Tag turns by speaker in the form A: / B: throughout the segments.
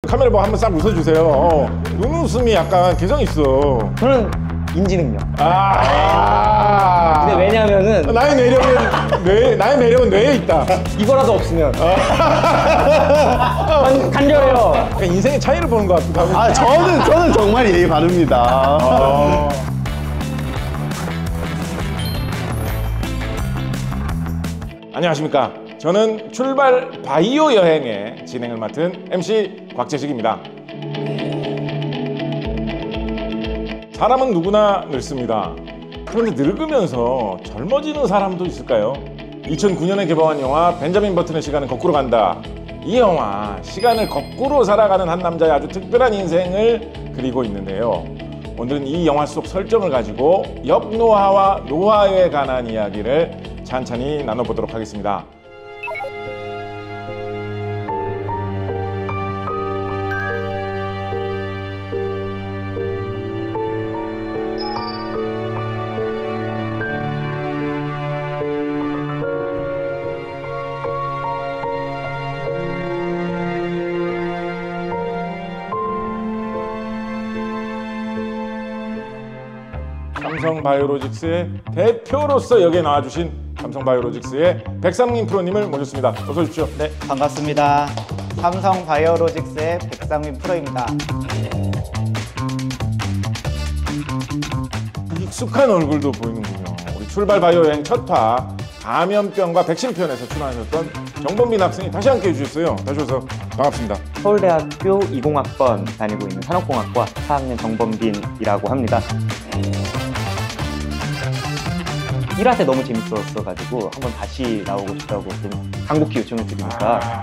A: 카메라 보고 한번 싹 웃어주세요. 눈웃음이 약간 개성 있어.
B: 저는 인지능력. 근데 왜냐면은
A: 나의 매력은 뇌에 있다.
B: 이거라도 없으면 간절해요.
A: 그러니까 인생의 차이를 보는 것 같기도 하고.
C: 저는 정말 예의 바릅니다.
A: 안녕하십니까. 저는 출발 바이오 여행의 진행을 맡은 MC 곽재식입니다. 사람은 누구나 늙습니다. 그런데 늙으면서 젊어지는 사람도 있을까요? 2009년에 개봉한 영화 벤자민 버튼의 시간은 거꾸로 간다. 이 영화, 시간을 거꾸로 살아가는 한 남자의 아주 특별한 인생을 그리고 있는데요. 오늘은 이 영화 속 설정을 가지고 역노화와 노화에 관한 이야기를 찬찬히 나눠보도록 하겠습니다. 삼성바이오로직스의 대표로서 여기에 나와주신 삼성바이오로직스의 백상민 프로님을 모셨습니다. 어서 오십시오.
D: 네, 반갑습니다. 삼성바이오로직스의 백상민 프로입니다.
A: 익숙한 얼굴도 보이는군요. 우리 출발 바이오 여행 첫화 감염병과 백신 편에서 출연하셨던 정범빈 학생이 다시 함께 해주셨어요. 다시 오셔서 반갑습니다.
B: 서울대학교 20학번 다니고 있는 산업공학과 4학년 정범빈이라고 합니다. 1화 때 너무 재밌었어가지고 한번 다시 나오고 싶다고 좀 강복히 요청을 드리니까.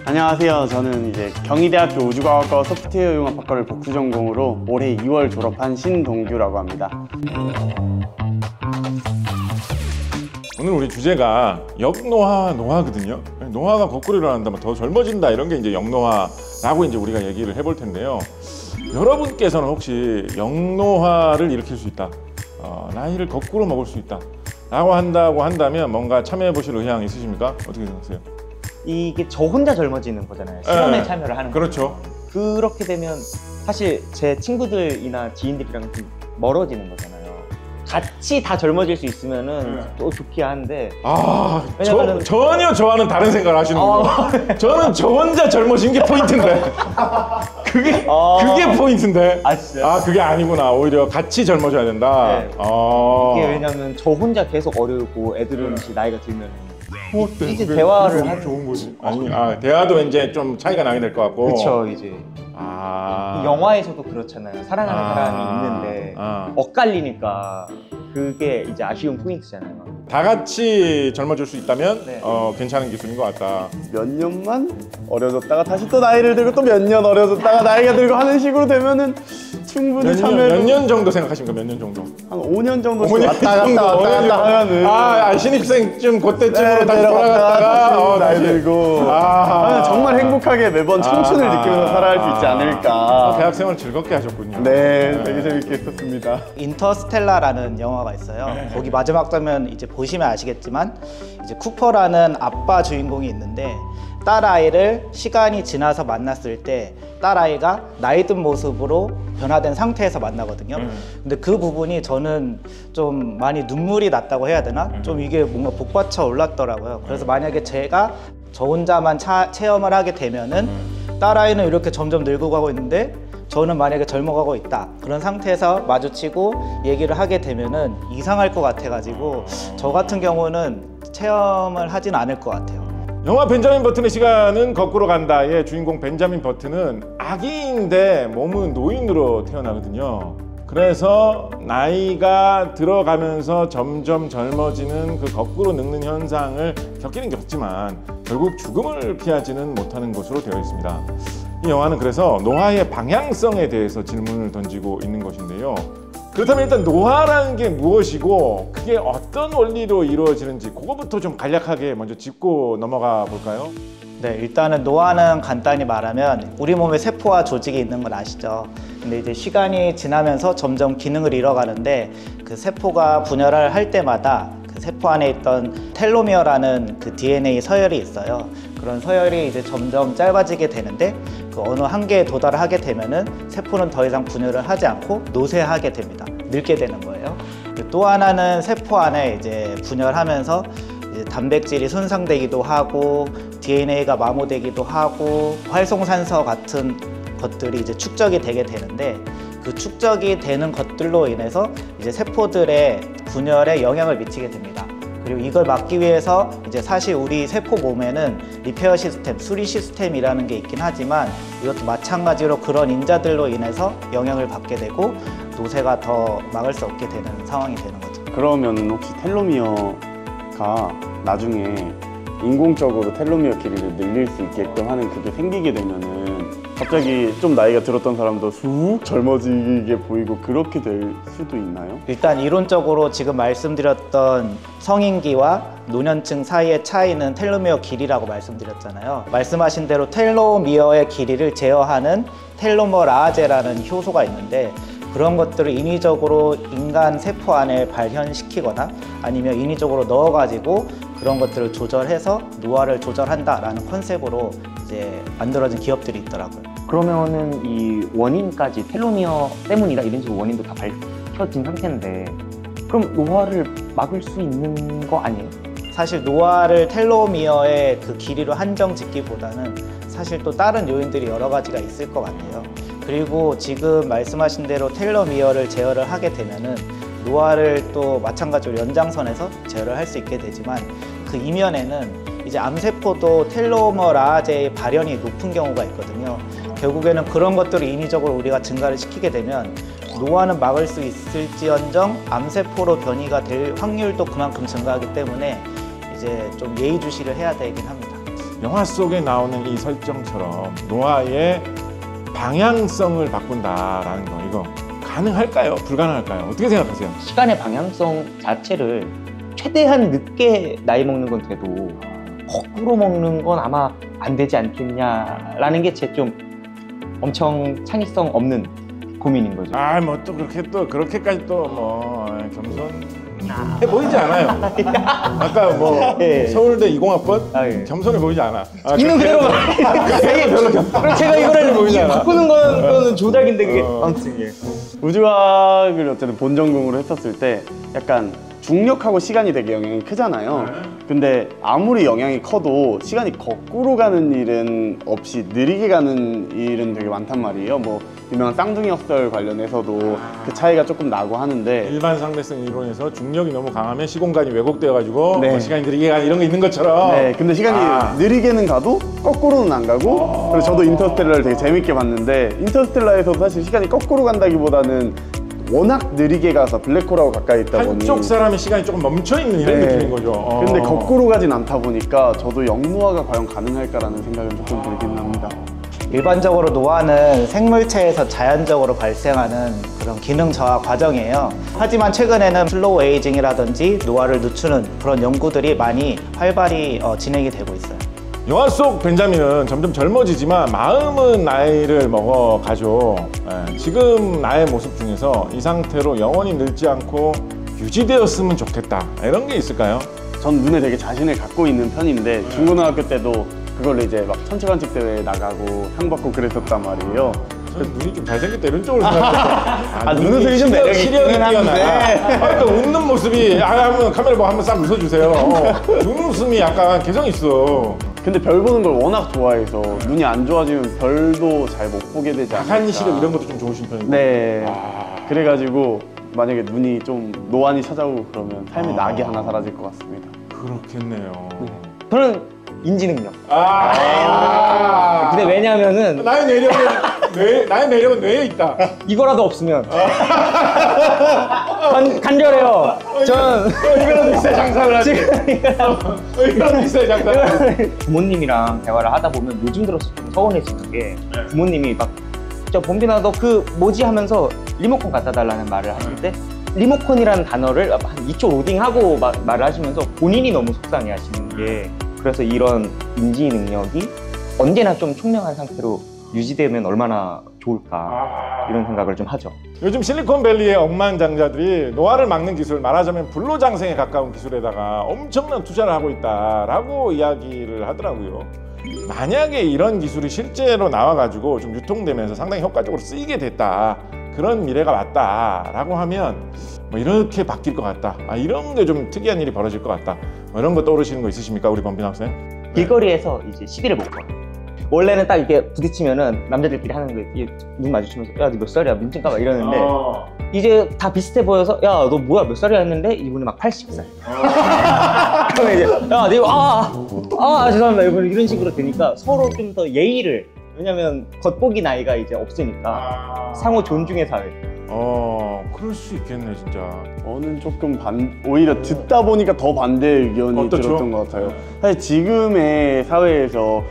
C: 안녕하세요. 저는 이제 경희대학교 우주과학과 소프트웨어 융합학과를 복수 전공으로 올해 2월 졸업한 신동규라고 합니다.
A: 오늘 우리 주제가 역노화, 노화거든요. 노화가 거꾸로 일어난다면 더 젊어진다 이런 게 이제 역노화라고 이제 우리가 얘기를 해볼 텐데요. 여러분께서는 혹시 역노화를 일으킬 수 있다, 나이를 거꾸로 먹을 수 있다 라고 한다면 뭔가 참여해 보실 의향 있으십니까? 어떻게 생각하세요?
B: 이게 저 혼자 젊어지는 거잖아요. 실험에 참여를 하는
A: 그렇죠.
B: 거죠. 그렇게 되면 사실 제 친구들이나 지인들이랑 좀 멀어지는 거잖아요. 같이 다 젊어질 수 있으면은 또 좋긴 한데.
A: 왜냐면은 전혀 저와는 다른 생각을 하시는군요. 저는 저 혼자 젊어진 게 포인트인데. 그게 포인트인데.
B: 진짜요?
A: 그게 아니구나. 오히려 같이 젊어져야 된다.
B: 네. 이게 왜냐면 저 혼자 계속 어리고 애들은 나이가 들면 이제 대화를 하는
A: 좋은 거지. 대화도 왠지 좀 차이가 나게 될 것 같고.
B: 그렇죠. 이제 영화에서도 그렇잖아요. 사랑하는 사람이 있는데 엇갈리니까 그게 이제 아쉬운 포인트잖아요.
A: 다 같이 젊어질 수 있다면
B: 네.
A: 괜찮은 기술인 것 같다.
C: 몇 년만 어려졌다가 다시 또 나이를 들고 또 몇 년 어려졌다가 나이가 들고 하는 식으로 되면은 충분히
A: 몇 년 정도 생각하십니까? 몇 년 정도?
C: 한 5년 정도
A: 5년
C: 왔다 갔다 하면은
A: 신입생쯤 그때쯤으로 다시 돌아갔다가
C: 나이 들고 정말 행복하게 매번 청춘을 느끼면서 살아갈 수 있지 않을까.
A: 대학생활 즐겁게 하셨군요.
C: 네, 되게 재밌게 했었습니다.
D: 인터스텔라라는 영화가 있어요. 거기 마지막 장면 이제 보시면 아시겠지만 이제 쿠퍼라는 아빠 주인공이 있는데 딸아이를 시간이 지나서 만났을 때 딸아이가 나이 든 모습으로 변화된 상태에서 만나거든요. 근데 그 부분이 저는 좀 많이 눈물이 났다고 해야 되나? 좀 이게 뭔가 복받쳐 올랐더라고요. 그래서 만약에 제가 저 혼자만 체험을 하게 되면은 딸아이는 이렇게 점점 늙어가고 있는데 저는 만약에 젊어가고 있다, 그런 상태에서 마주치고 얘기를 하게 되면은 이상할 것 같아가지고 저 같은 경우는 체험을 하진 않을 것 같아요.
A: 영화 벤자민 버튼의 시간은 거꾸로 간다의 주인공 벤자민 버튼은 아기인데 몸은 노인으로 태어나거든요. 그래서 나이가 들어가면서 점점 젊어지는 그 거꾸로 늙는 현상을 겪기는 겪지만 결국 죽음을 피하지는 못하는 것으로 되어 있습니다. 이 영화는 그래서 노화의 방향성에 대해서 질문을 던지고 있는 것인데요. 그렇다면 일단 노화라는 게 무엇이고 그게 어떤 원리로 이루어지는지 그거부터 좀 간략하게 먼저 짚고 넘어가 볼까요?
D: 네, 일단은 노화는 간단히 말하면 우리 몸에 세포와 조직이 있는 건 아시죠? 근데 이제 시간이 지나면서 점점 기능을 잃어가는데 그 세포가 분열을 할 때마다 그 세포 안에 있던 텔로미어라는 그 DNA 서열이 있어요. 그런 서열이 이제 점점 짧아지게 되는데 그 어느 한계에 도달하게 되면은 세포는 더 이상 분열을 하지 않고 노쇠하게 됩니다. 늙게 되는 거예요. 또 하나는 세포 안에 이제 분열하면서 이제 단백질이 손상되기도 하고 DNA가 마모되기도 하고 활성산소 같은 것들이 이제 축적이 되게 되는데 그 축적이 되는 것들로 인해서 이제 세포들의 분열에 영향을 미치게 됩니다. 그리고 이걸 막기 위해서 이제 사실 우리 세포 몸에는 리페어 시스템, 수리 시스템이라는 게 있긴 하지만 이것도 마찬가지로 그런 인자들로 인해서 영향을 받게 되고 노쇠가 더 막을 수 없게 되는 상황이 되는 거죠.
C: 그러면 혹시 텔로미어가 나중에 인공적으로 텔로미어 길이를 늘릴 수 있게끔 하는 그게 생기게 되면은 갑자기 좀 나이가 들었던 사람도 쑥 젊어지게 보이고 그렇게 될 수도 있나요?
D: 일단 이론적으로 지금 말씀드렸던 성인기와 노년층 사이의 차이는 텔로미어 길이라고 말씀드렸잖아요. 말씀하신 대로 텔로미어의 길이를 제어하는 텔로머라제라는 효소가 있는데 그런 것들을 인위적으로 인간 세포 안에 발현시키거나 아니면 인위적으로 넣어가지고 그런 것들을 조절해서 노화를 조절한다라는 컨셉으로 이제 만들어진 기업들이 있더라고요.
B: 그러면은 이 원인까지 텔로미어 때문이다 이런 식으로 원인도 다 밝혀진 상태인데 그럼 노화를 막을 수 있는 거 아니에요?
D: 사실 노화를 텔로미어의 그 길이로 한정 짓기보다는 사실 또 다른 요인들이 여러 가지가 있을 것 같아요. 그리고 지금 말씀하신 대로 텔로미어를 제어를 하게 되면은 노화를 또 마찬가지로 연장선에서 제어를 할 수 있게 되지만 그 이면에는 이제 암세포도 텔로머라제의 발현이 높은 경우가 있거든요. 결국에는 그런 것들을 인위적으로 우리가 증가를 시키게 되면 노화는 막을 수 있을지언정 암세포로 변이가 될 확률도 그만큼 증가하기 때문에 이제 좀 예의주시를 해야 되긴 합니다.
A: 영화 속에 나오는 이 설정처럼 노화의 방향성을 바꾼다라는 거 이거 가능할까요? 불가능할까요? 어떻게 생각하세요?
B: 시간의 방향성 자체를 최대한 늦게 나이 먹는 건 돼도 거꾸로 먹는 건 아마 안 되지 않겠냐라는 게 제 좀 엄청 창의성 없는 고민인 거죠.
A: 아, 뭐 또 그렇게 또 그렇게까지 또 뭐 겸손해 보이지 않아요. 아까 뭐
B: 예.
A: 서울대 이공학번
B: 예.
A: 겸손해 보이지 않아. 아,
B: 있는 그대로 되게 별로 그럼 제가 이거를
A: 보이지 않아.
B: 바꾸는 거는 조작인데 그게 아무튼 예.
C: 우주과학을 어쨌든 본전공으로 했었을 때 약간 중력하고 시간이 되게 영향이 크잖아요. 근데 아무리 영향이 커도 시간이 거꾸로 가는 일은 없이 느리게 가는 일은 되게 많단 말이에요. 뭐 유명한 쌍둥이 역설 관련해서도 그 차이가 조금 나고 하는데
A: 일반 상대성 이론에서 중력이 너무 강하면 시공간이 왜곡되어 가지고
C: 네.
A: 뭐 시간이 느리게 가는 이런 거 있는 것처럼.
C: 네, 근데 시간이 느리게는 가도 거꾸로는 안 가고 그래서 저도 인터스텔라를 되게 재밌게 봤는데 인터스텔라에서도 사실 시간이 거꾸로 간다기보다는 워낙 느리게 가서 블랙홀하고 가까이 있다 보니
A: 한쪽 사람의 시간이 조금 멈춰 있는 이런
C: 네.
A: 느낌인 거죠.
C: 근데 거꾸로 가진 않다 보니까 저도 영노화가 과연 가능할까라는 생각은 조금 들긴 합니다.
D: 일반적으로 노화는 생물체에서 자연적으로 발생하는 그런 기능 저하 과정이에요. 하지만 최근에는 슬로우 에이징이라든지 노화를 늦추는 그런 연구들이 많이 활발히 진행이 되고 있어요.
A: 영화 속 벤자민은 점점 젊어지지만 마음은 나이를 먹어가죠. 지금 나의 모습 중에서 이 상태로 영원히 늙지 않고 유지되었으면 좋겠다 이런 게 있을까요?
C: 전 눈에 되게 자신을 갖고 있는 편인데 중고등학교 때도 그걸로 이제 막 천체관측 대회에 나가고 상 받고 그랬었단 말이에요.
A: 저는 눈이 좀 잘생겼다 이런 쪽으로 생각했어요.
C: 눈웃음이 좀 매력이
A: 시력이
C: 있기는
A: 뛰어나.
C: 한데.
A: 또 웃는 모습이 한번 카메라 보고 한번 싹 웃어주세요. 눈웃음이 약간 개성 있어.
C: 근데 별 보는 걸 워낙 좋아해서 눈이 안 좋아지면 별도 잘 못 보게 되지 않을까.
A: 약한 시력 이런 것도 좀 좋으신 편이고.
C: 네. 그래가지고 만약에 눈이 좀 노안이 찾아오고 그러면 삶의 낙이 하나 사라질 것 같습니다.
A: 그렇겠네요.
B: 저는 인지능력.
A: 아.
B: 근데 왜냐하면은
A: 나의 매력은 뇌에 있다.
B: 이거라도 없으면 간절해요. 전
A: 이거라도 있어야 장사를 하지. 이거라도 있어야 장사를 하지.
B: 부모님이랑 대화를 하다 보면 요즘 들어서 좀 서운해지는 게 부모님이 막 저 범빈아 너 그 뭐지 하면서 리모컨 갖다 달라는 말을 하실 때 리모컨이라는 단어를 한 2초 로딩하고 말을 하시면서 본인이 너무 속상해 하시는 게 그래서 이런 인지 능력이 언제나 좀 총명한 상태로 유지되면 얼마나 좋을까 이런 생각을 좀 하죠.
A: 요즘 실리콘밸리의 억만장자들이 노화를 막는 기술, 말하자면 불로장생에 가까운 기술에다가 엄청난 투자를 하고 있다라고 이야기를 하더라고요. 만약에 이런 기술이 실제로 나와가지고 좀 유통되면서 상당히 효과적으로 쓰이게 됐다, 그런 미래가 왔다라고 하면 뭐 이렇게 바뀔 것 같다, 이런 게 좀 특이한 일이 벌어질 것 같다, 뭐 이런 거 떠오르시는 거 있으십니까, 우리 범빈 학생?
B: 길거리에서 이제 시비를 못 걸. 원래는 딱 이렇게 부딪히면은 남자들끼리 하는 거, 눈 마주치면서 야, 너 몇 살이야? 민증 까봐 이러는데 이제 다 비슷해 보여서 야, 너 뭐야? 몇 살이야? 했는데 이분이 막 80살. 그러면 이제 야, 너 죄송합니다. 이런 식으로 되니까 서로 좀 더 예의를, 왜냐면 겉보기 나이가 이제 없으니까 상호 존중의 사회.
A: 그럴 수 있겠네 진짜.
C: 저는 조금 오히려 듣다 보니까 더 반대 의견이
A: 어떻죠?
C: 들었던 것 같아요. 사실 지금의 사회에서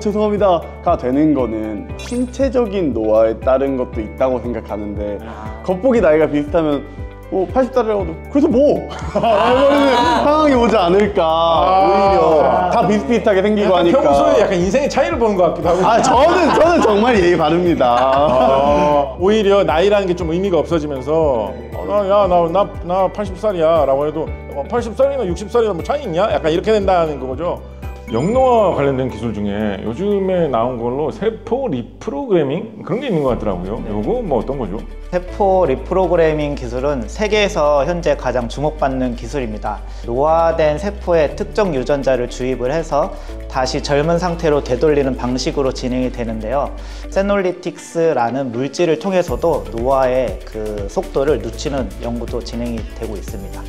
C: 죄송합니다가 되는 거는 신체적인 노화에 따른 것도 있다고 생각하는데, 겉보기 나이가 비슷하면 80살이라고도 그래서 뭐 해버리는 상황이 오지 않을까. 오히려 다 비슷비슷하게 생기고 하니까
A: 평소에 약간 인생의 차이를 보는 것 같기도 하고.
C: 저는 정말 예의 바릅니다.
A: 오히려 나이라는 게 좀 의미가 없어지면서 나 80살이야 라고 해도 80살이나 60살이나 뭐 차이 있냐? 약간 이렇게 된다는 거죠. 영노화 관련된 기술 중에 요즘에 나온 걸로 세포 리프로그래밍 그런 게 있는 것 같더라고요. 요거 뭐 어떤 거죠?
D: 세포 리프로그래밍 기술은 세계에서 현재 가장 주목받는 기술입니다. 노화된 세포에 특정 유전자를 주입을 해서 다시 젊은 상태로 되돌리는 방식으로 진행이 되는데요. 세놀리틱스라는 물질을 통해서도 노화의 그 속도를 늦추는 연구도 진행이 되고 있습니다.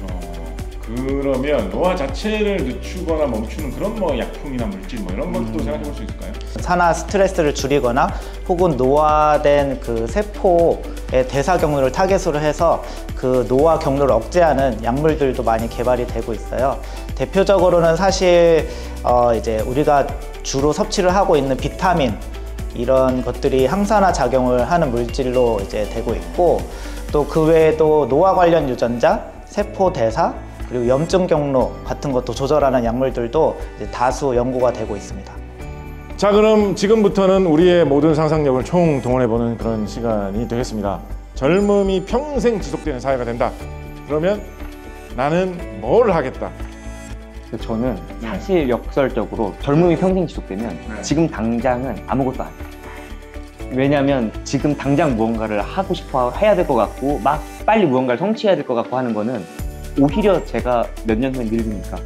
A: 그러면 노화 자체를 늦추거나 멈추는 그런 뭐 약품이나 물질 뭐 이런 것도 생각해 볼 수 있을까요?
D: 산화 스트레스를 줄이거나 혹은 노화된 그 세포의 대사 경로를 타겟으로 해서 그 노화 경로를 억제하는 약물들도 많이 개발이 되고 있어요. 대표적으로는 사실 이제 우리가 주로 섭취를 하고 있는 비타민, 이런 것들이 항산화 작용을 하는 물질로 이제 되고 있고, 또 그 외에도 노화 관련 유전자, 세포 대사, 그리고 염증 경로 같은 것도 조절하는 약물들도 이제 다수 연구가 되고 있습니다.
A: 자, 그럼 지금부터는 우리의 모든 상상력을 총동원해보는 그런 시간이 되겠습니다. 젊음이 평생 지속되는 사회가 된다. 그러면 나는 뭘 하겠다.
B: 저는 사실 역설적으로 젊음이 평생 지속되면 지금 당장은 아무것도 안 해요. 왜냐면 지금 당장 무언가를 하고 싶어 해야 될 것 같고 막 빨리 무언가를 성취해야 될 것 같고 하는 거는 오히려 제가 몇 년 후에 늙으니까.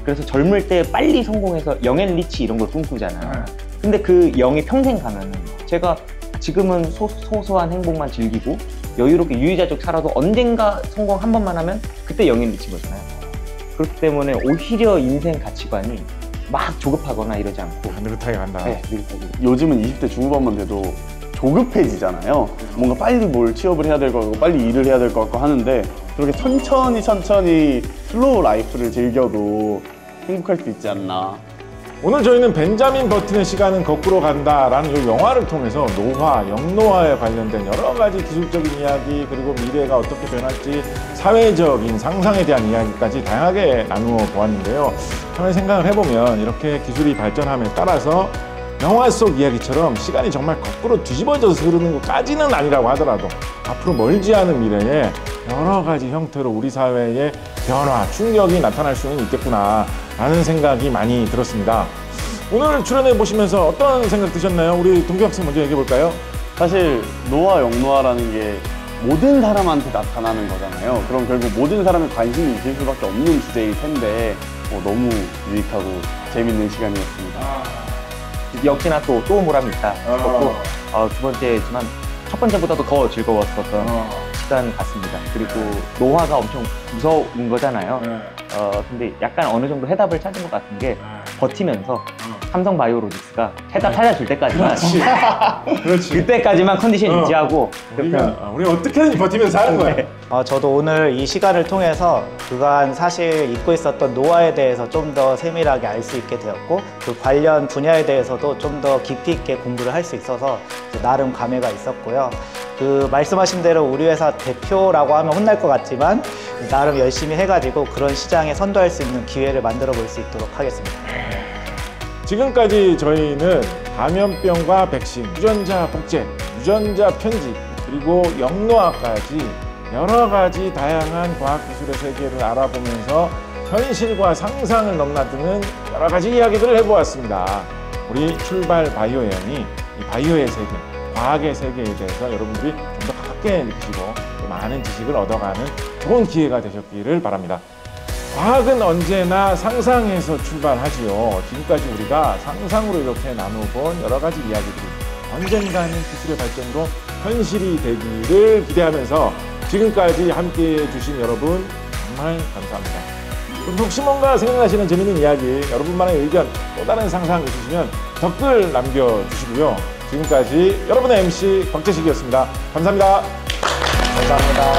B: 그래서 젊을 때 빨리 성공해서 영앤리치 이런 걸 꿈꾸잖아요. 근데 그 영이 평생 가면은 제가 지금은 소소한 행복만 즐기고 여유롭게 유유자적 살아도 언젠가 성공 한 번만 하면 그때 영앤리치인 거잖아요. 그렇기 때문에 오히려 인생 가치관이 막 조급하거나 이러지 않고
A: 느긋하게 간다.
B: 네, 느긋하게.
C: 요즘은 20대 중후반만 돼도 조급해지잖아요. 뭔가 빨리 뭘 취업을 해야 될 것 같고 빨리 일을 해야 될 것 같고 하는데, 그렇게 천천히 슬로우 라이프를 즐겨도 행복할 수 있지 않나.
A: 오늘 저희는 벤자민 버튼의 시간은 거꾸로 간다라는 이 영화를 통해서 노화, 영노화에 관련된 여러 가지 기술적인 이야기, 그리고 미래가 어떻게 변할지 사회적인 상상에 대한 이야기까지 다양하게 나누어 보았는데요. 가만히 생각을 해보면 이렇게 기술이 발전함에 따라서 영화 속 이야기처럼 시간이 정말 거꾸로 뒤집어져서 흐르는 것까지는 아니라고 하더라도 앞으로 멀지 않은 미래에 여러 가지 형태로 우리 사회의 변화, 충격이 나타날 수는 있겠구나 라는 생각이 많이 들었습니다. 오늘 출연해 보시면서 어떤 생각 드셨나요? 우리 동규 학생 먼저 얘기해 볼까요?
C: 사실 노화, 영노화라는 게 모든 사람한테 나타나는 거잖아요. 그럼 결국 모든 사람의 관심이 있을 수밖에 없는 주제일 텐데 너무 유익하고 재밌는 시간이었습니다.
B: 역시나 또 보람이 있다 싶었고, 두 번째지만 첫 번째보다도 더 즐거웠었던 시간 같습니다. 그리고 노화가 엄청 무서운 거잖아요. 근데 약간 어느 정도 해답을 찾은 것 같은 게 버티면서 삼성바이오로직스가 해답 찾아줄 때까지만
A: 그렇지.
B: 그때까지만 컨디션 유지하고
A: 우리 어떻게든 버티면서 사는 거야.
D: 저도 오늘 이 시간을 통해서 그간 사실 잊고 있었던 노화에 대해서 좀 더 세밀하게 알 수 있게 되었고, 그 관련 분야에 대해서도 좀 더 깊이 있게 공부를 할 수 있어서 나름 감회가 있었고요. 그 말씀하신 대로 우리 회사 대표라고 하면 혼날 것 같지만 나름 열심히 해가지고 그런 시장에 선도할 수 있는 기회를 만들어 볼 수 있도록 하겠습니다.
A: 지금까지 저희는 감염병과 백신, 유전자 복제, 유전자 편집, 그리고 영노화까지 여러 가지 다양한 과학기술의 세계를 알아보면서 현실과 상상을 넘나드는 여러 가지 이야기들을 해보았습니다. 우리 출발 바이오 여행이 이 바이오의 세계, 과학의 세계에 대해서 여러분들이 좀 더 가깝게 느끼시고 또 많은 지식을 얻어가는 좋은 기회가 되셨기를 바랍니다. 과학은 언제나 상상에서 출발하지요. 지금까지 우리가 상상으로 이렇게 나눠본 여러 가지 이야기들이 언젠가는 기술의 발전으로 현실이 되기를 기대하면서 지금까지 함께해 주신 여러분 정말 감사합니다. 그럼 혹시 뭔가 생각나시는 재밌는 이야기, 여러분만의 의견, 또 다른 상상 있으시면 댓글 남겨주시고요. 지금까지 여러분의 MC 박재식이었습니다. 감사합니다.
D: 감사합니다.